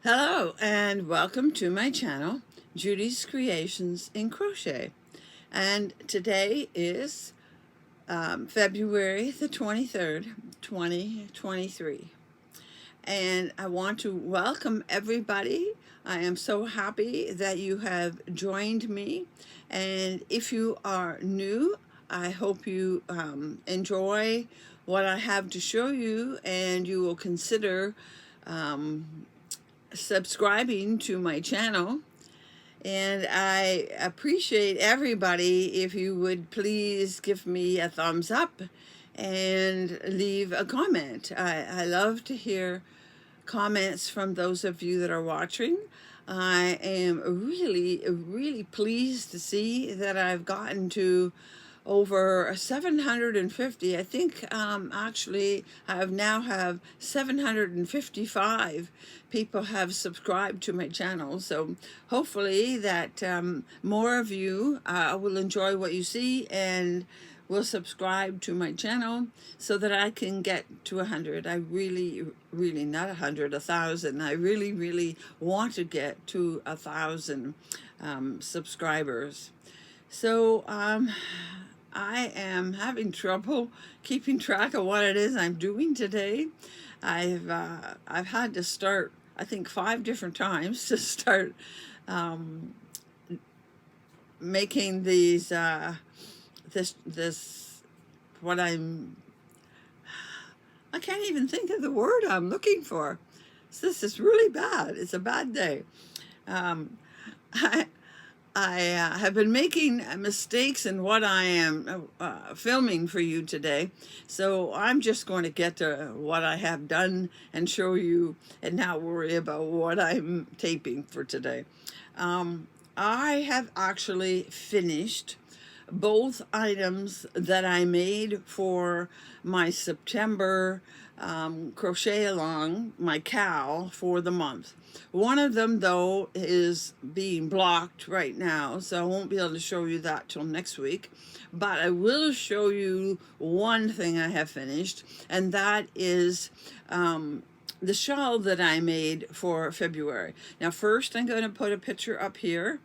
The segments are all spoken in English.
Hello and welcome to my channel, Judy's Creations in Crochet. And today is February the 23rd, 2023. And I want to welcome everybody. I am so happy that you have joined me. And if you are new, I hope you enjoy what I have to show you, and you will consider subscribing to my channel. And I appreciate everybody if you would please give me a thumbs up and leave a comment. I love to hear comments from those of you that are watching. I am really pleased to see that I've gotten to over 750. I think actually I now have 755 people have subscribed to my channel. So hopefully that more of you will enjoy what you see and will subscribe to my channel so that I can get to 100. I really not 100, 1,000. I really want to get to 1,000 subscribers. So I am having trouble keeping track of what it is I'm doing today. I've had to start, I think, 5 different times to start making these this what I can't even think of the word I'm looking for. So this is really bad. It's a bad day. I have been making mistakes in what I am filming for you today. So I'm just going to get to what I have done and show you and not worry about what I'm taping for today. I have actually finished both items that I made for my September crochet along, my cowl for the month. One of them, though, is being blocked right now, so I won't be able to show you that till next week. But I will show you one thing I have finished, and that is the shawl that I made for February. Now, first, I'm going to put a picture up here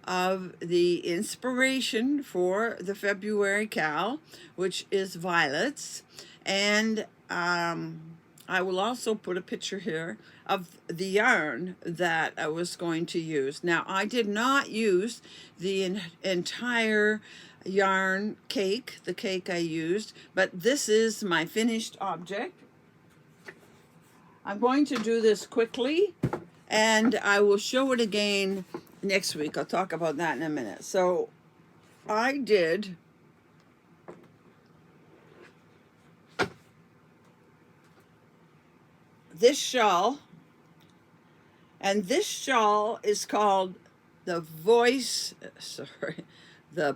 of the inspiration for the February cowl, which is violets, and I will also put a picture here of the yarn that I was going to use. Now, I did not use the entire yarn cake, the cake I used, but this is my finished object. I'm going to do this quickly, and I will show it again next week. I'll talk about that in a minute. So I did this shawl, and this shawl is called the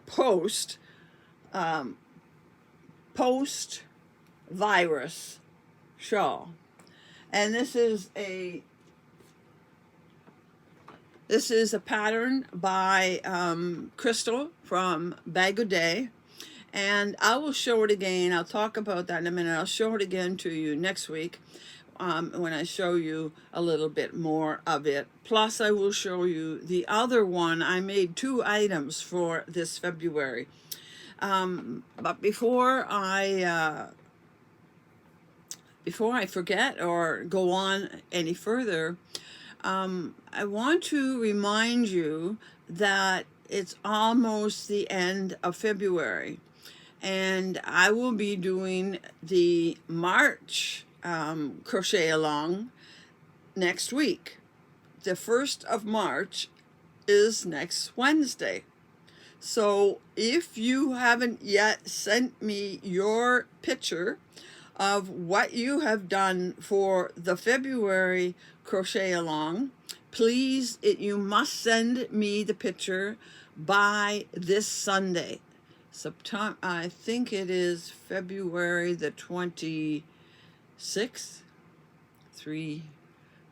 post virus shawl. And this is a pattern by Crystal from Bag O' Day, and I will show it again. I'll talk about that in a minute. I'll show it again to you next week when I show you a little bit more of it. Plus, I will show you the other one. I made 2 items for this February. But before I forget or go on any further, I want to remind you that it's almost the end of February, and I will be doing the March crochet along next week. The 1st of March is next Wednesday. So if you haven't yet sent me your picture of what you have done for the February crochet along, please, you must send me the picture by this Sunday. September, I think it is February the 26th. 3,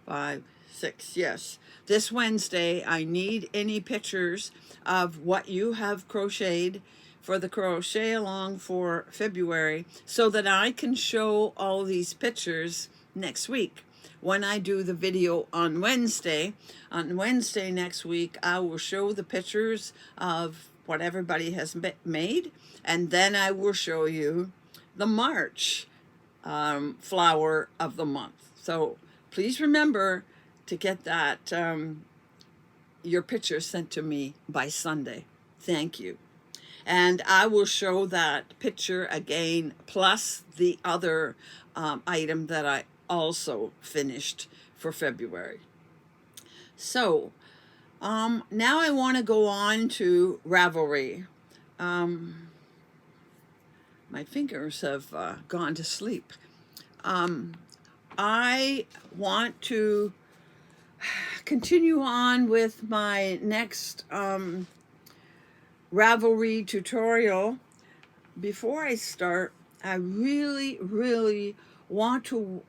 5, 6, yes. This Wednesday, I need any pictures of what you have crocheted for the crochet along for February so that I can show all these pictures next week. when I do the video on Wednesday. On Wednesday next week, I will show the pictures of what everybody has made, and then I will show you the March flower of the month. So please remember to get that your picture sent to me by Sunday. Thank you. And I will show that picture again, plus the other item that I also finished for February. So now I want to go on to Ravelry. My fingers have gone to sleep. I want to continue on with my next Ravelry tutorial. Before I start, I really want to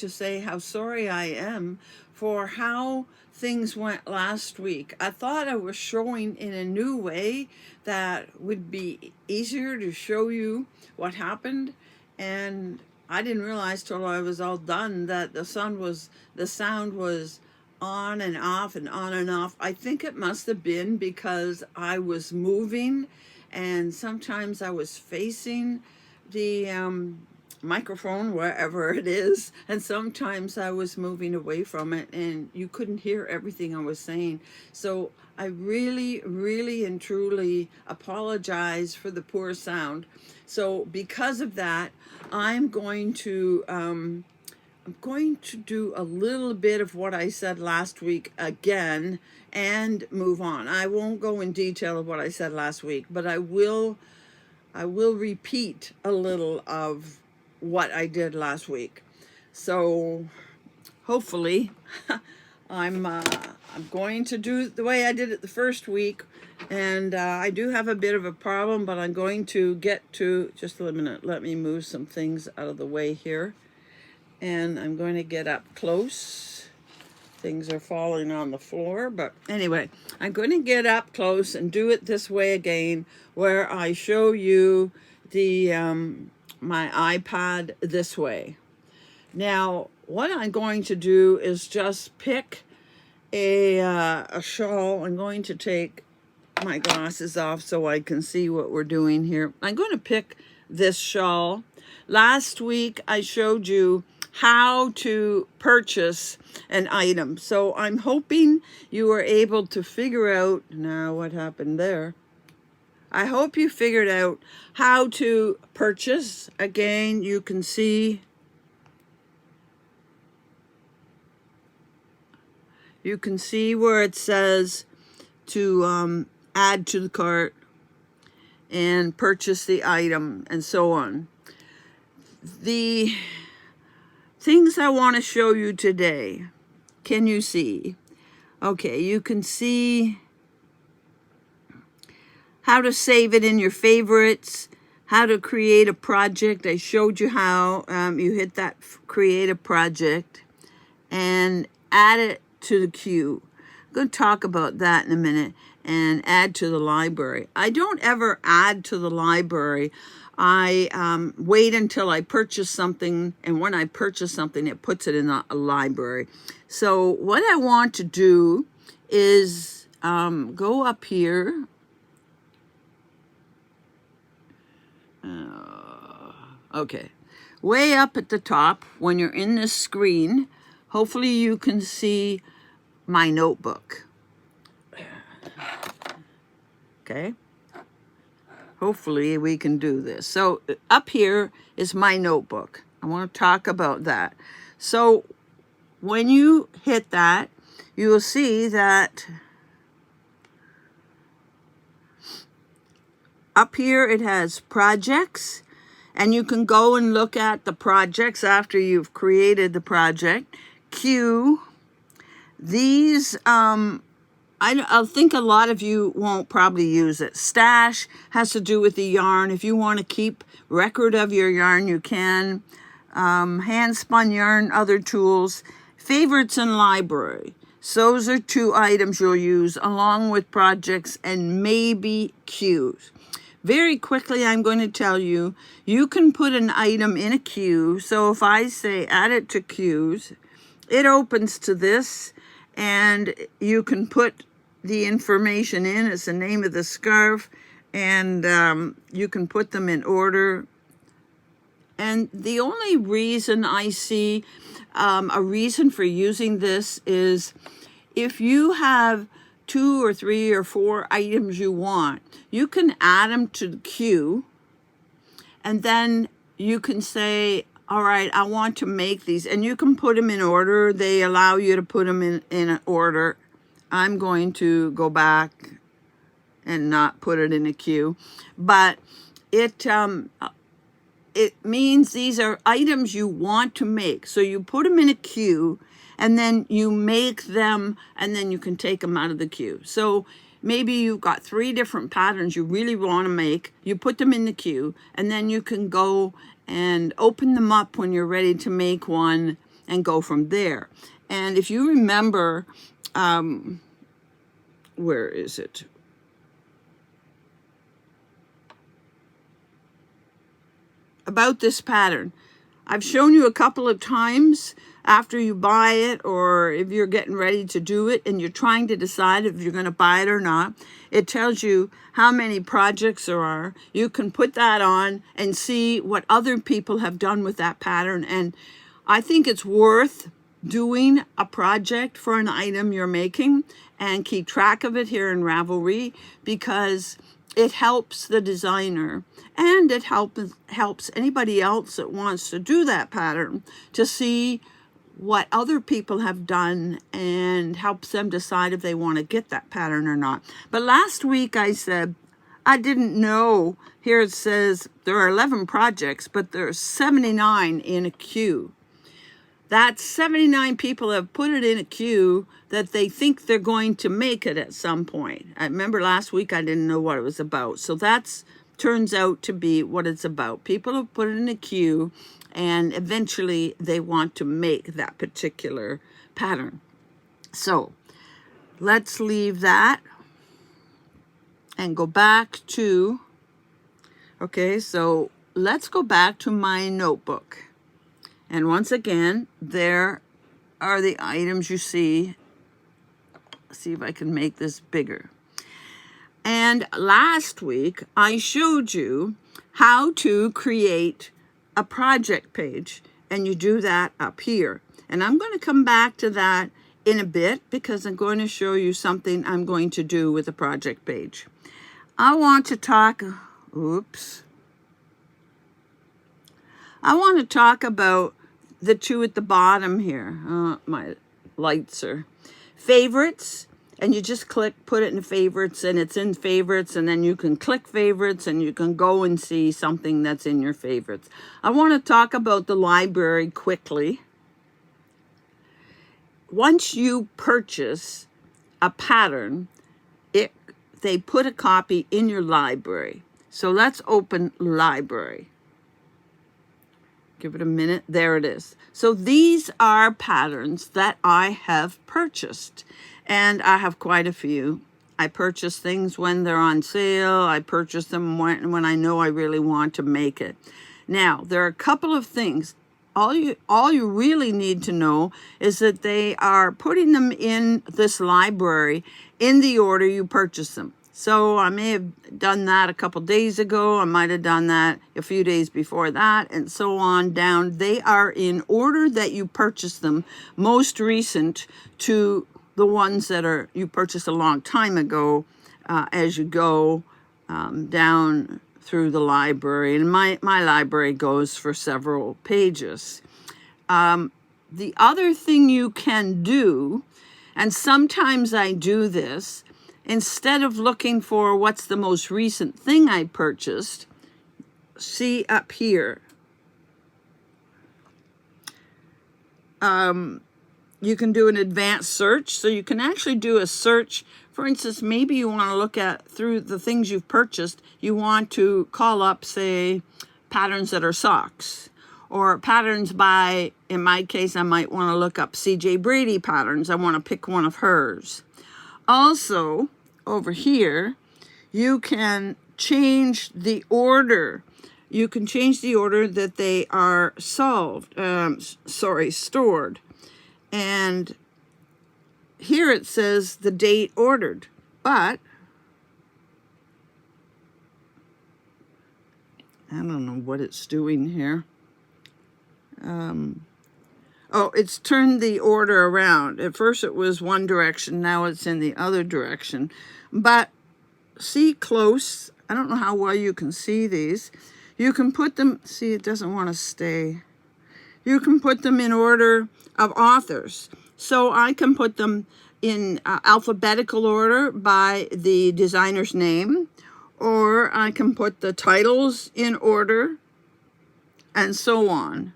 say how sorry I am for how things went last week. I thought I was showing in a new way that would be easier to show you what happened, and I didn't realize till I was all done that the sound was on and off and on and off. I think it must have been because I was moving, and sometimes I was facing the microphone wherever it is, and sometimes I was moving away from it and you couldn't hear everything I was saying. So I really and truly apologize for the poor sound. So because of that, I'm going to do a little bit of what I said last week again and move on. I won't go in detail of what I said last week, but I will repeat a little of what I did last week. So hopefully I'm going to do the way I did it the first week, and I do have a bit of a problem, but I'm going to get to, just a minute, let me move some things out of the way here, and I'm going to get up close. Things are falling on the floor, but anyway, I'm going to get up close and do it this way again, where I show you the my iPad this way. Now, what I'm going to do is just pick a shawl. I'm going to take my glasses off so I can see what we're doing here. I'm going to pick this shawl. Last week, I showed you how to purchase an item. So I'm hoping you were able to figure out, now what happened there? I hope you figured out how to purchase. Again, you can see where it says to add to the cart and purchase the item and so on. The things I want to show you today, can you see? Okay, you can see how to save it in your favorites, how to create a project. I showed you how you hit that create a project and add it to the queue. I'm going to talk about that in a minute, and add to the library. I don't ever add to the library. I wait until I purchase something, and when I purchase something, it puts it in a library. So what I want to do is go up here. Okay, way up at the top, when you're in this screen, hopefully you can see my notebook. Okay, hopefully we can do this. So up here is my notebook. I want to talk about that. So when you hit that, you will see that up here it has projects, and you can go and look at the projects after you've created the project. Queue. These, I think a lot of you won't probably use it. Stash has to do with the yarn. If you want to keep record of your yarn, you can. Hand spun yarn, other tools. Favorites and library. So those are 2 items you'll use along with projects and maybe queues. very quickly, I'm going to tell you, you can put an item in a queue. So if I say add it to queues, it opens to this, and you can put the information in. It's the name of the scarf, and you can put them in order. And the only reason I see a reason for using this is if you have 2 or 3 or 4 items you want, you can add them to the queue, and then you can say, all right, I want to make these, and you can put them in order. They allow you to put them in an order. I'm going to go back and not put it in a queue, but it means these are items you want to make. So you put them in a queue, and then you make them, and then you can take them out of the queue. So maybe you've got 3 different patterns you really want to make. You put them in the queue, and then you can go and open them up when you're ready to make one and go from there. And if you remember, where is it? About this pattern, I've shown you a couple of times after you buy it, or if you're getting ready to do it and you're trying to decide if you're going to buy it or not, it tells you how many projects there are. You can put that on and see what other people have done with that pattern. And I think it's worth doing a project for an item you're making and keep track of it here in Ravelry, because it helps the designer, and it helps anybody else that wants to do that pattern to see what other people have done, and helps them decide if they want to get that pattern or not. But last week I said I didn't know. Here it says there are 11 projects, but there are 79 in a queue. That's 79 people have put it in a queue that they think they're going to make it at some point. I remember last week I didn't know what it was about. So that's turns out to be what it's about. People have put it in a queue, and eventually they want to make that particular pattern. So let's leave that and go back to, okay, so let's go back to my notebook. And once again, there are the items you see. Let's see if I can make this bigger. And last week, I showed you how to create a project page. And you do that up here. And I'm going to come back to that in a bit, because I'm going to show you something I'm going to do with a project page. I want to talk, I want to talk about the 2 at the bottom here. My lights are favorites, and you just put it in favorites, and it's in favorites, and then you can click favorites, and you can go and see something that's in your favorites. I want to talk about the library quickly. Once you purchase a pattern, they put a copy in your library. So let's open library. Give it a minute. There it is. So these are patterns that I have purchased, and I have quite a few. I purchase things when they're on sale. I purchase them when I know I really want to make it. Now, there are a couple of things. All you really need to know is that they are putting them in this library in the order you purchase them. So I may have done that a couple days ago. I might have done that a few days before that, and so on down. They are in order that you purchase them, most recent to the ones that are you purchased a long time ago, as you go down through the library. And my library goes for several pages. The other thing you can do, and sometimes I do this, instead of looking for what's the most recent thing I purchased, see up here, you can do an advanced search. So you can actually do a search. For instance, maybe you want to look at through the things you've purchased, you want to call up, say, patterns that are socks, or patterns by, in my case, I might want to look up CJ Brady patterns. I want to pick one of hers. Also, over here, you can change the order. You can change the order that they are stored. And here it says the date ordered, but I don't know what it's doing here. Oh, it's turned the order around. At first it was one direction, now it's in the other direction. But see close, I don't know how well you can see these. You can put them, see it doesn't want to stay. You can put them in order of authors. So I can put them in alphabetical order by the designer's name, or I can put the titles in order, and so on,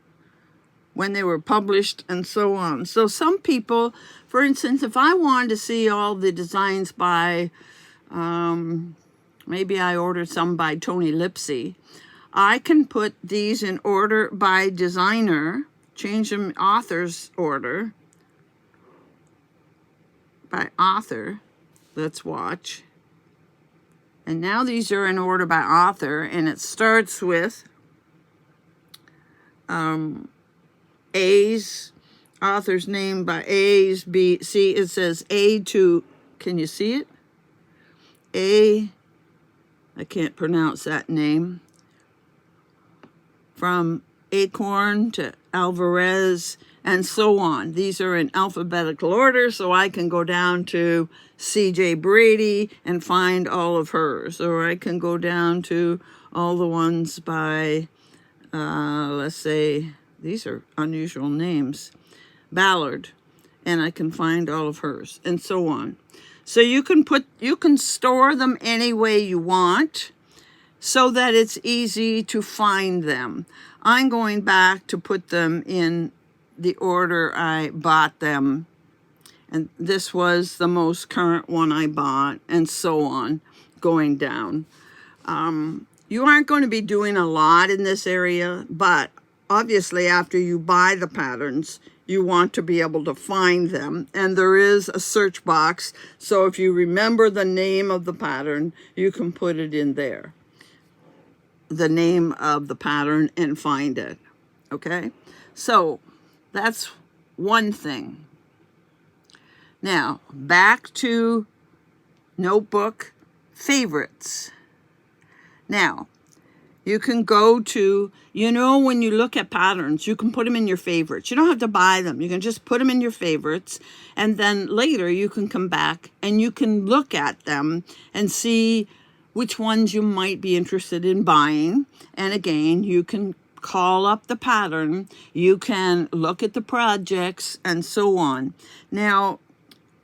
when they were published, and so on. So some people, for instance, if I wanted to see all the designs by, maybe I ordered some by Tony Lipsy, I can put these in order by designer, change them author's order, by author. Let's watch. And now these are in order by author, and it starts with A's, author's name by A's, B, C, it says A to, can you see it? A, I can't pronounce that name. From Acorn to Alvarez, and so on. These are in alphabetical order, so I can go down to C.J. Brady and find all of hers. Or I can go down to all the ones by, let's say, these are unusual names, Ballard, and I can find all of hers, and so on. So you can store them any way you want, so that it's easy to find them. I'm going back to put them in the order I bought them. And this was the most current one I bought, and so on, going down. You aren't going to be doing a lot in this area, but obviously after you buy the patterns, you want to be able to find them. And there is a search box, so if you remember the name of the pattern, you can put it in there, the name of the pattern, and find it. Okay, so that's one thing. Now back to notebook favorites. Now you can go to, when you look at patterns, you can put them in your favorites. You don't have to buy them. You can just put them in your favorites, and then later you can come back and you can look at them and see which ones you might be interested in buying. And again, you can call up the pattern, you can look at the projects, and so on. Now,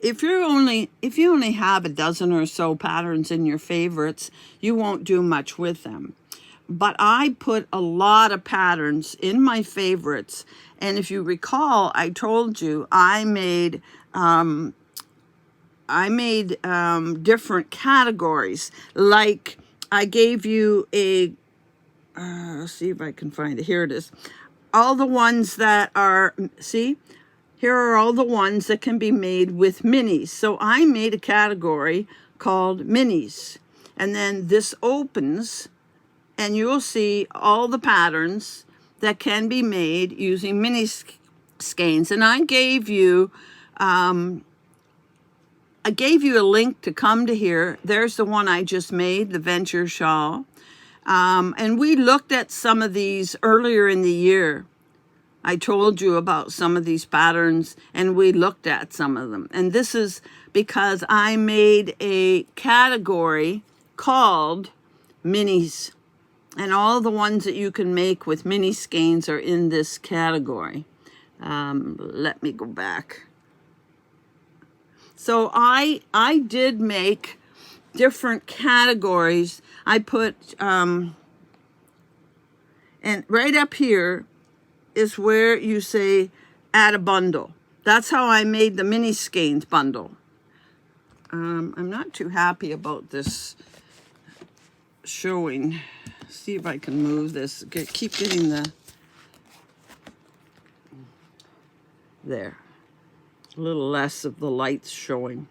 if you only have a dozen or so patterns in your favorites, you won't do much with them. But I put a lot of patterns in my favorites, and if you recall, I told you I made different categories. Like I gave you a, let's see if I can find it. Here it is. All the ones that are, see, here are all the ones that can be made with minis. So I made a category called minis. And then this opens, and you'll see all the patterns that can be made using mini skeins. And I gave you a link to come to here. There's the one I just made, the Venture Shawl. And we looked at some of these earlier in the year. I told you about some of these patterns, and we looked at some of them. And this is because I made a category called minis. And all the ones that you can make with mini skeins are in this category. Let me go back. So I did make different categories. I put, and right up here is where you say add a bundle. That's how I made the mini skeins bundle. I'm not too happy about this showing. See if I can move this. Keep getting there. A little less of the lights showing.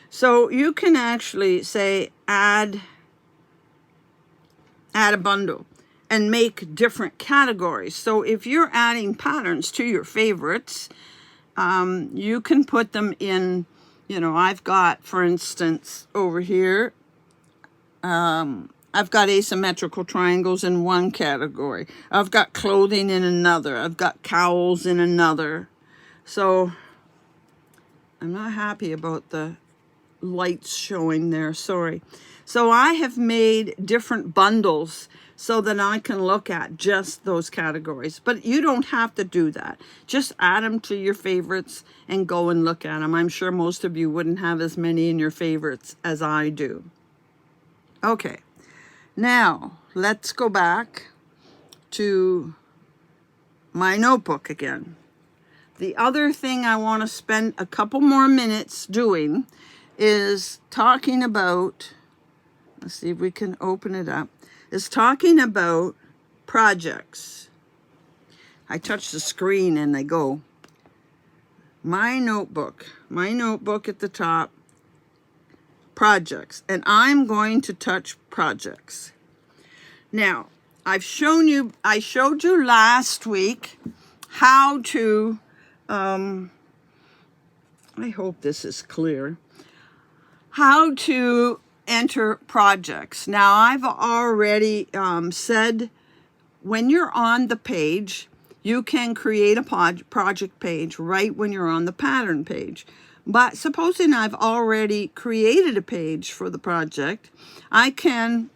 So you can actually say add add a bundle and make different categories. So if you're adding patterns to your favorites, you can put them in, you know, I've got, for instance, over here, I've got asymmetrical triangles in one category. I've got clothing in another. I've got cowls in another. So I'm not happy about the lights showing there, sorry. So I have made different bundles so that I can look at just those categories. But you don't have to do that. Just add them to your favorites and go and look at them. I'm sure most of you wouldn't have as many in your favorites as I do. Okay, now let's go back to my notebook again. The other thing I want to spend a couple more minutes doing is talking about, let's see if we can open it up, is talking about projects. I touch the screen and they go. My notebook at the top, projects, and I'm going to touch projects. Now, I showed you last week how to, I hope this is clear, how to enter projects. Now, I've already said when you're on the page, you can create a project page right when you're on the pattern page. But supposing I've already created a page for the project, I can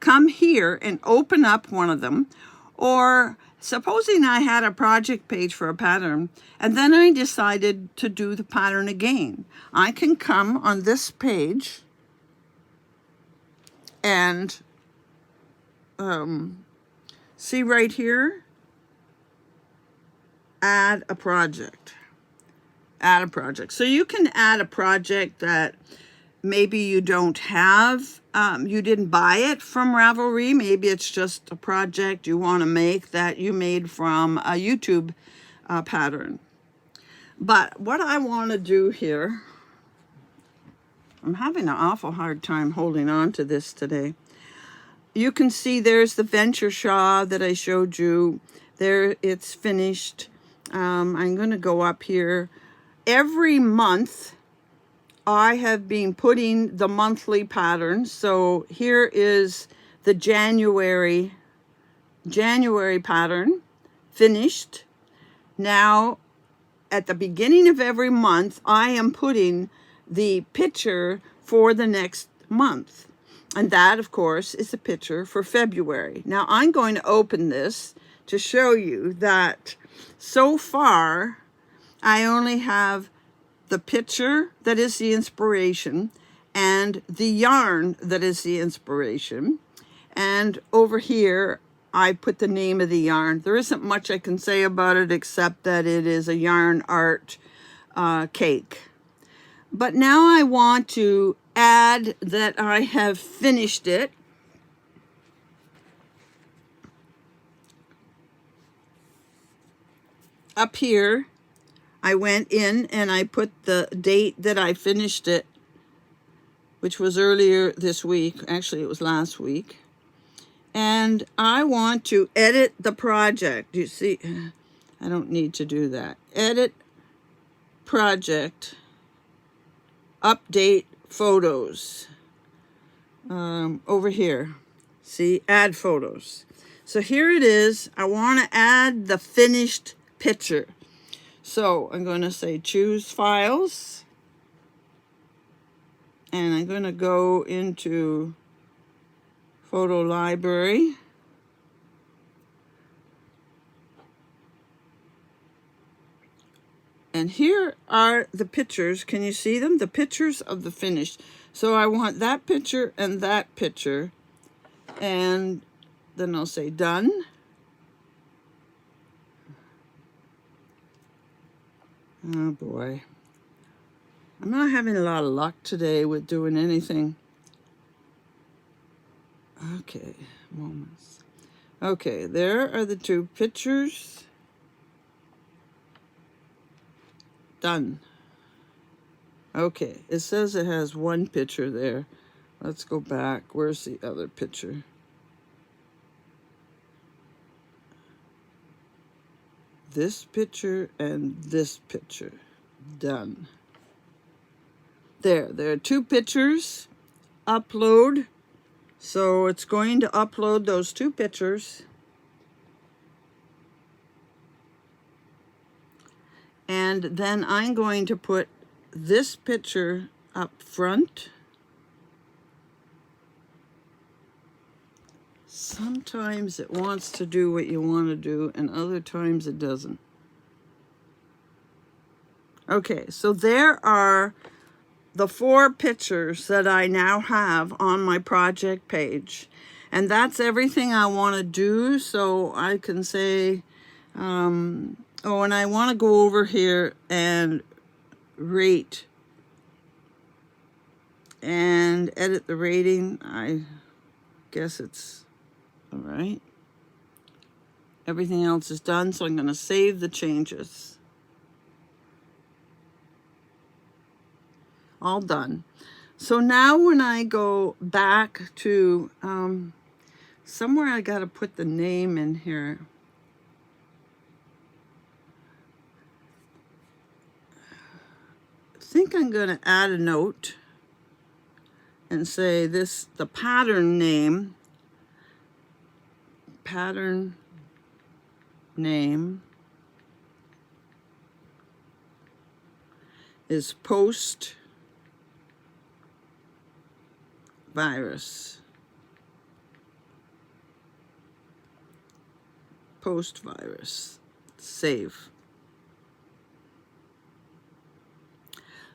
come here and open up one of them. Or supposing I had a project page for a pattern and then I decided to do the pattern again, I can come on this page and see right here, add a project. Add a project. So you can add a project that maybe you don't have, you didn't buy it from Ravelry. Maybe it's just a project you want to make that you made from a YouTube pattern. But what I want to do here, I'm having an awful hard time holding on to this today. You can see there's the venture shawl that I showed you. There, it's finished. I'm going to go up here. Every month, I have been putting the monthly patterns. So here is the January pattern finished. Now, at the beginning of every month, I am putting the picture for the next month. And that, of course, is the picture for February. Now, I'm going to open this to show you that so far, I only have the picture that is the inspiration and the yarn that is the inspiration. And over here, I put the name of the yarn. There isn't much I can say about it except that it is a yarn art cake. But now I want to add that I have finished it. Up here, I went in and I put the date that I finished it, which was earlier this week. Actually, it was last week. And I want to edit the project. You see, I don't need to do that. Edit project, update photos. Over here, see, add photos. So here it is. I want to add the finished picture. So I'm going to say choose files, and I'm going to go into photo library. And here are the pictures. Can you see them? The pictures of the finished. So I want that picture and that picture. And then I'll say done. Oh boy. I'm not having a lot of luck today with doing anything. Okay, moments. Okay, there are the two pictures. Done. Okay, it says it has one picture there. Let's go back. Where's the other picture? this picture and this picture. Done. There are 2 pictures. Upload. So it's going to upload those 2 pictures. And then I'm going to put this picture up front. Sometimes it wants to do what you want to do, and other times it doesn't. Okay, so there are the 4 pictures that I now have on my project page. And that's everything I want to do, so I can say, oh, and I want to go over here and rate and edit the rating. I guess it's all right. Everything else is done, so I'm going to save the changes. All done. So now when I go back to somewhere, I got to put the name in here. I think I'm going to add a note and say this, the pattern name is post virus. Save.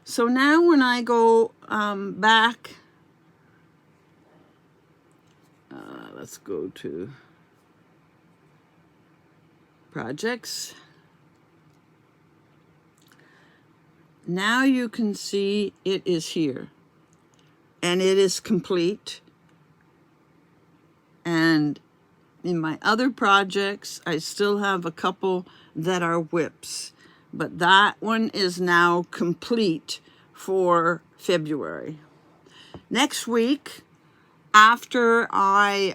So now when I go back, let's go to projects. Now you can see it is here and it is complete. And in my other projects, I still have a couple that are whips, but that one is now complete for February. Next week, after I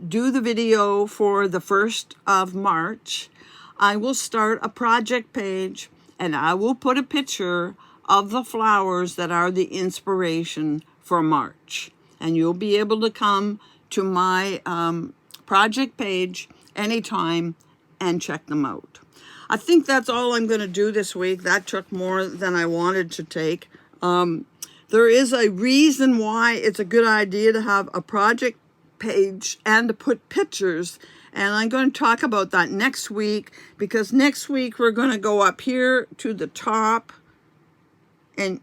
do the video for the 1st of March, I will start a project page and I will put a picture of the flowers that are the inspiration for March. And you'll be able to come to my project page anytime and check them out. I think that's all I'm going to do this week. That took more than I wanted to take. There is a reason why it's a good idea to have a project page and to put pictures. And I'm going to talk about that next week, because next week we're going to go up here to the top. And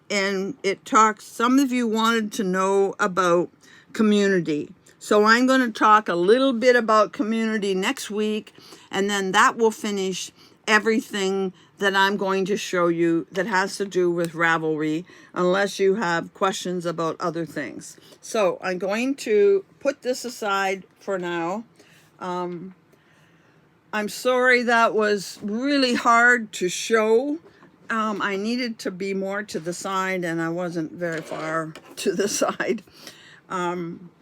it talks, some of you wanted to know about community. So I'm going to talk a little bit about community next week, and then that will finish everything that I'm going to show you that has to do with Ravelry, unless you have questions about other things. So I'm going to put this aside for now. I'm sorry that was really hard to show. I needed to be more to the side, and I wasn't very far to the side.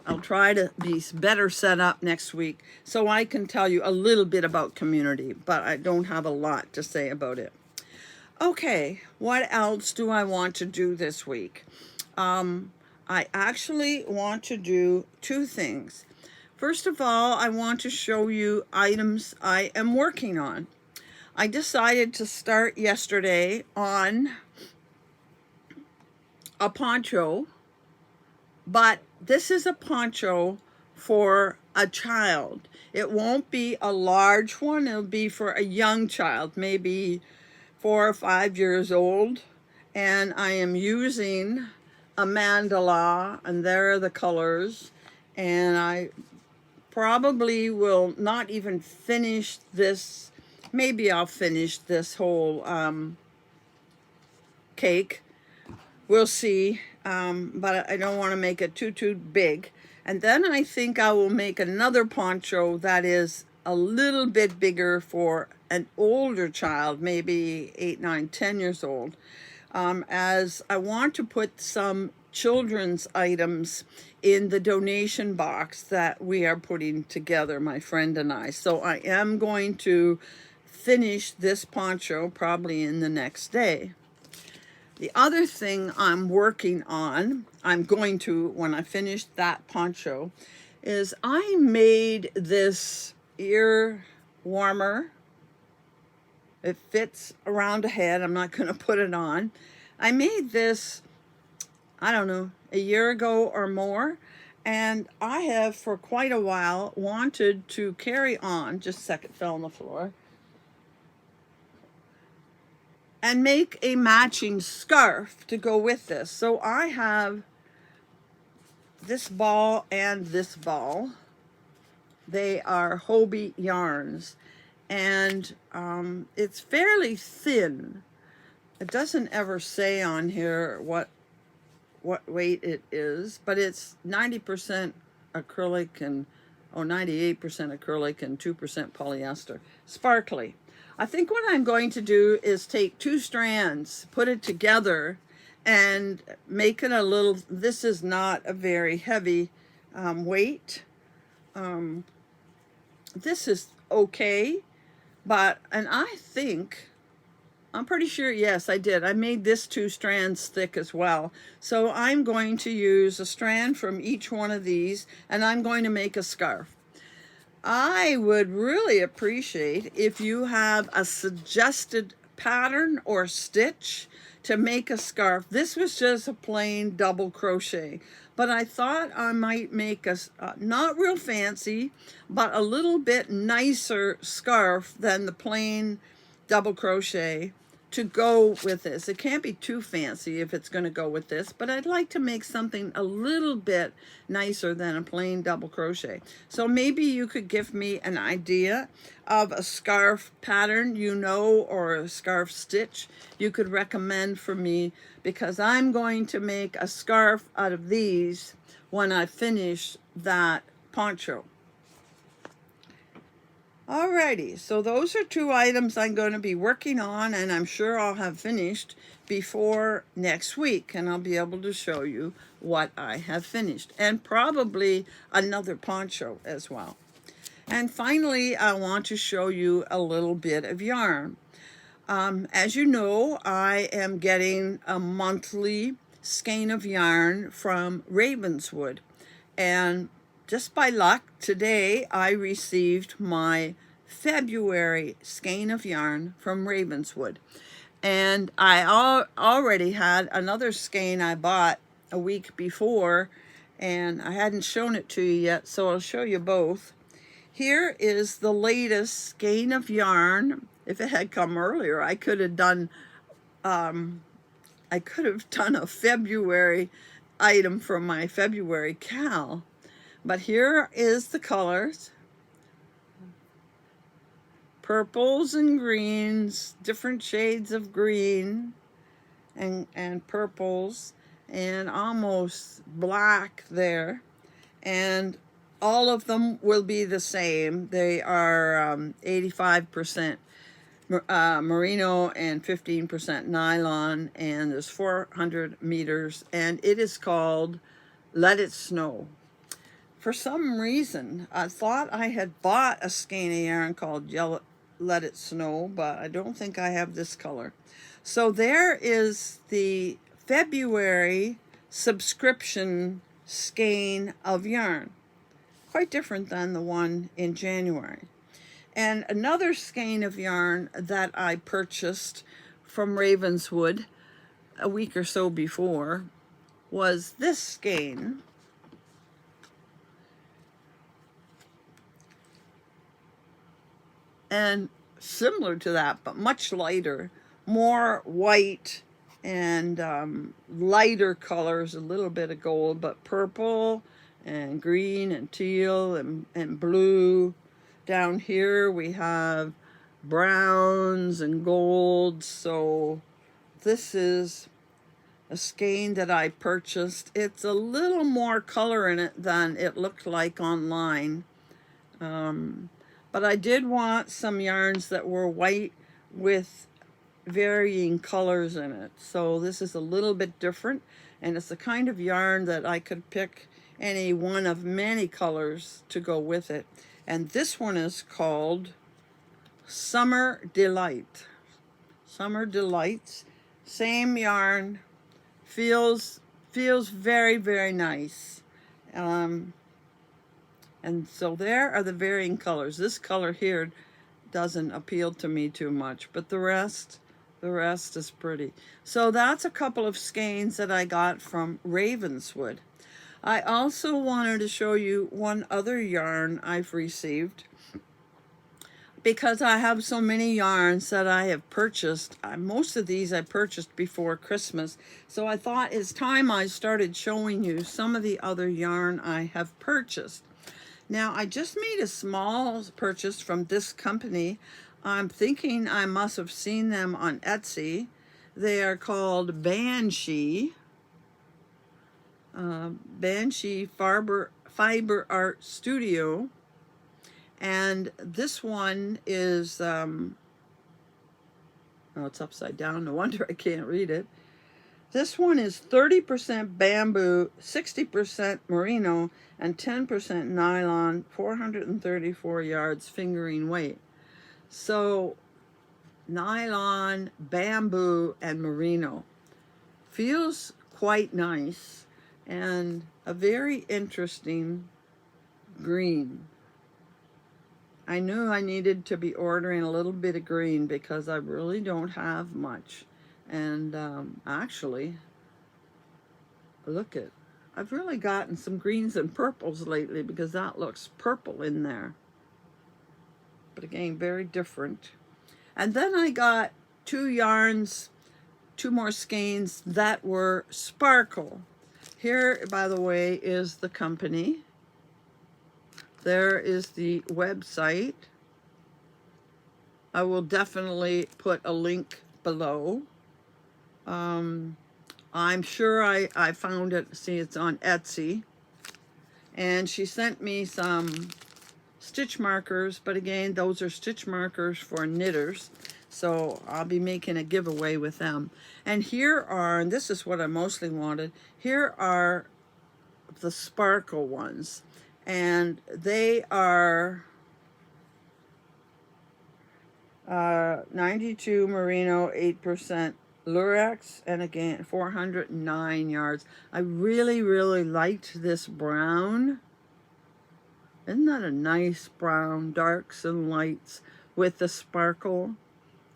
I'll try to be better set up next week so I can tell you a little bit about community, but I don't have a lot to say about it. Okay, what else do I want to do this week? I actually want to do 2 things. First of all, I want to show you items I am working on. I decided to start yesterday on a poncho, but this is a poncho for a child. It won't be a large one. It'll be for a young child, maybe 4 or 5 years old. And I am using a mandala, and there are the colors. And I probably will not even finish this. Maybe I'll finish this whole cake. We'll see. But I don't want to make it too big. And then I think I will make another poncho that is a little bit bigger for an older child, maybe 8, 9, 10 years old, as I want to put some children's items in the donation box that we are putting together, my friend and I. So I am going to finish this poncho probably in the next day. The other thing I'm working on, I'm going to, when I finish that poncho, is I made this ear warmer. It fits around the head. I'm not going to put it on. I made this, I don't know, a year ago or more. And I have for quite a while wanted to carry on, just a second, fell on the floor, and make a matching scarf to go with this. So I have this ball and this ball. They are Hobie yarns, and it's fairly thin. It doesn't ever say on here what weight it is, but it's 90% acrylic and 98% acrylic and 2% polyester. Sparkly. I think what I'm going to do is take 2 strands, put it together, and make it a little, this is not a very heavy weight. This is okay, and I think, I'm pretty sure, yes, I did. I made this 2 strands thick as well. So I'm going to use a strand from each one of these, and I'm going to make a scarf. I would really appreciate if you have a suggested pattern or stitch to make a scarf. This was just a plain double crochet, but I thought I might make a, not real fancy, but a little bit nicer scarf than the plain double crochet to go with this. It can't be too fancy if it's going to go with this, but I'd like to make something a little bit nicer than a plain double crochet. So maybe you could give me an idea of a scarf pattern, or a scarf stitch you could recommend for me, because I'm going to make a scarf out of these when I finish that poncho. Alrighty, so those are 2 items I'm going to be working on, and I'm sure I'll have finished before next week, and I'll be able to show you what I have finished, and probably another poncho as well. And finally, I want to show you a little bit of yarn. As you know, I am getting a monthly skein of yarn from Ravenswood, and just by luck, today I received my February skein of yarn from Ravenswood. And I already had another skein I bought a week before, and I hadn't shown it to you yet, so I'll show you both. Here is the latest skein of yarn. If it had come earlier, I could have done a February item from my February cal. But here is the colors. Purples and greens, different shades of green and purples, and almost black there. And all of them will be the same. They are 85% merino and 15% nylon, and there's 400 meters, and it is called Let It Snow. For some reason, I thought I had bought a skein of yarn called Let It Snow, but I don't think I have this color. So there is the February subscription skein of yarn. Quite different than the one in January. And another skein of yarn that I purchased from Ravenswood a week or so before was this skein. And similar to that, but much lighter, more white and lighter colors, a little bit of gold, but purple and green and teal and blue. Down here we have browns and golds. So this is a skein that I purchased. It's a little more color in it than it looked like online. But I did want some yarns that were white with varying colors in it. So this is a little bit different, and it's the kind of yarn that I could pick any one of many colors to go with it. And this one is called Summer Delight. Summer Delights. Same yarn. Feels very, very nice. And so there are the varying colors. This color here doesn't appeal to me too much, but the rest is pretty. So that's a couple of skeins that I got from Ravenswood. I also wanted to show you one other yarn I've received, because I have so many yarns that I have purchased. Most of these I purchased before Christmas, so I thought it's time I started showing you some of the other yarn I have purchased. Now, I just made a small purchase from this company. I'm thinking I must have seen them on Etsy. They are called Banshee. Banshee Fiber Art Studio. And this one is, oh, it's upside down. No wonder I can't read it. This one is 30% bamboo, 60% merino, and 10% nylon, 434 yards fingering weight. So nylon, bamboo, and merino. Feels quite nice and a very interesting green. I knew I needed to be ordering a little bit of green because I really don't have much. And actually, look at, I've really gotten some greens and purples lately because that looks purple in there. But again, very different. And then I got two yarns, two more skeins that were sparkle. Here, by the way, is the company. There is the website. I will definitely put a link below. I'm sure I found it. See, it's on Etsy. And she sent me some stitch markers, but again, those are stitch markers for knitters. So I'll be making a giveaway with them. And here are, and this is what I mostly wanted, here are the sparkle ones. And they are 92 merino, 8% lurex, and again 409 yards. I really liked this brown. Isn't that a nice brown, darks and lights with the sparkle?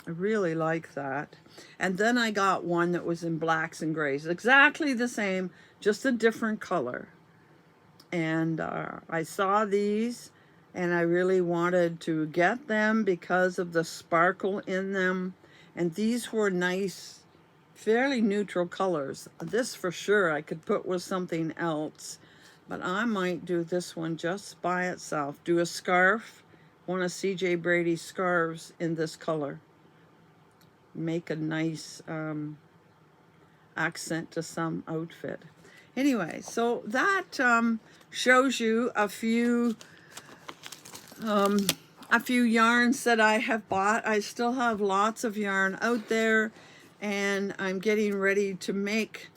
I really like that. And then I got one that was in blacks and grays, exactly the same, just a different color. And I saw these and I really wanted to get them because of the sparkle in them. And these were nice, fairly neutral colors. This for sure I could put with something else, but I might do this one just by itself. Do a scarf, one of CJ Brady's scarves in this color. Make a nice accent to some outfit. Anyway, so that shows you a few yarns that I have bought. I still have lots of yarn out there, and I'm getting ready to make,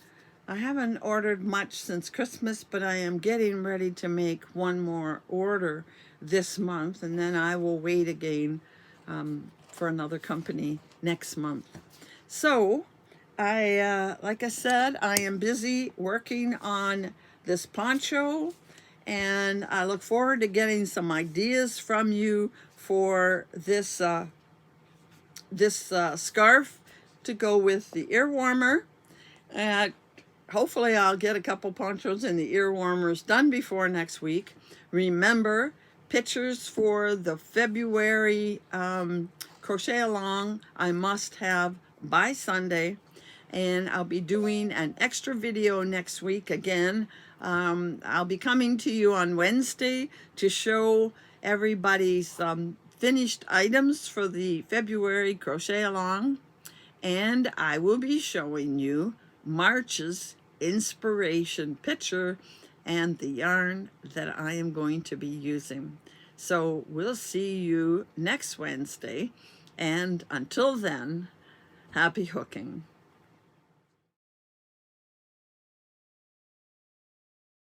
I haven't ordered much since Christmas, but I am getting ready to make one more order this month, and then I will wait again for another company next month. So like I said, I am busy working on this poncho, and I look forward to getting some ideas from you for this scarf to go with the ear warmer. Hopefully I'll get a couple ponchos and the ear warmers done before next week. Remember, pictures for the February crochet along I must have by Sunday. And I'll be doing an extra video next week again. I'll be coming to you on Wednesday to show everybody's finished items for the February crochet along. And I will be showing you March's inspiration picture and the yarn that I am going to be using. So we'll see you next Wednesday. And until then, happy hooking.